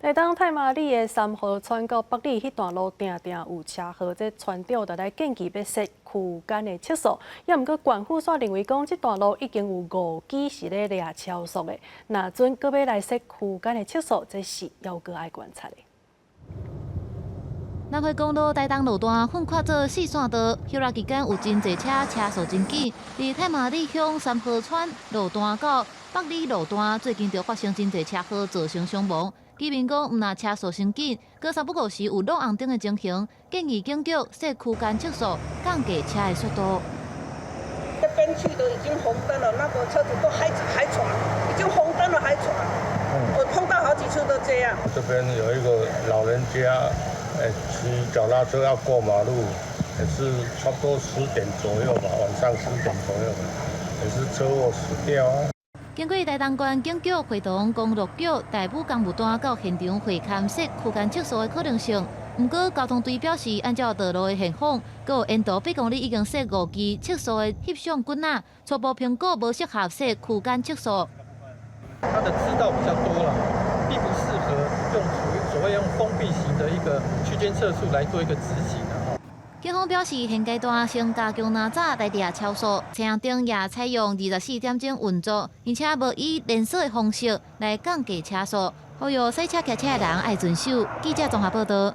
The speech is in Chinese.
台东太麻里的3号川到北里迄段路，定定有车祸，这船长就来建议要设区间的测速。也毋过，管护所认为讲，这段路已经有5支是咧掠超速的，那阵搁要来设区间的测速，这是要搁爱观察的。南回公路台东路段分跨做4线道，休息期间有真侪车速真紧。伫太麻里乡3号川路段到北里路段，最近就发生真侪车祸，造成伤亡。居民讲，毋若车速真紧，搁三不五时有路红灯的情形，建议警局设区间测速，降低车的速度。这边去都已经红灯了，那个车子都还闯，已经红灯了还闯。我碰到好几次都这样。这边有一个老人家，骑脚踏车要过马路，也是差不多10点左右吧，晚上10点左右，也是车祸死掉啊。经过台东县警局会同公路局大武工务单到现场会勘设区间测速的可能性。不过交通队表示，按照道路的现况，佮有沿途8公里已经设5支测速的翕相棍仔，初步评估无适合设区间测速。它的支道比较多了，并不适合用所谓用封闭型的一个区间测速来做一个执行的。警方表示，现阶段先加强哪早来抓超速，车辆灯也采用24点钟运作，而且无以连锁的方式来降低车速，呼吁赛车骑车的人爱遵守。记者综合报道。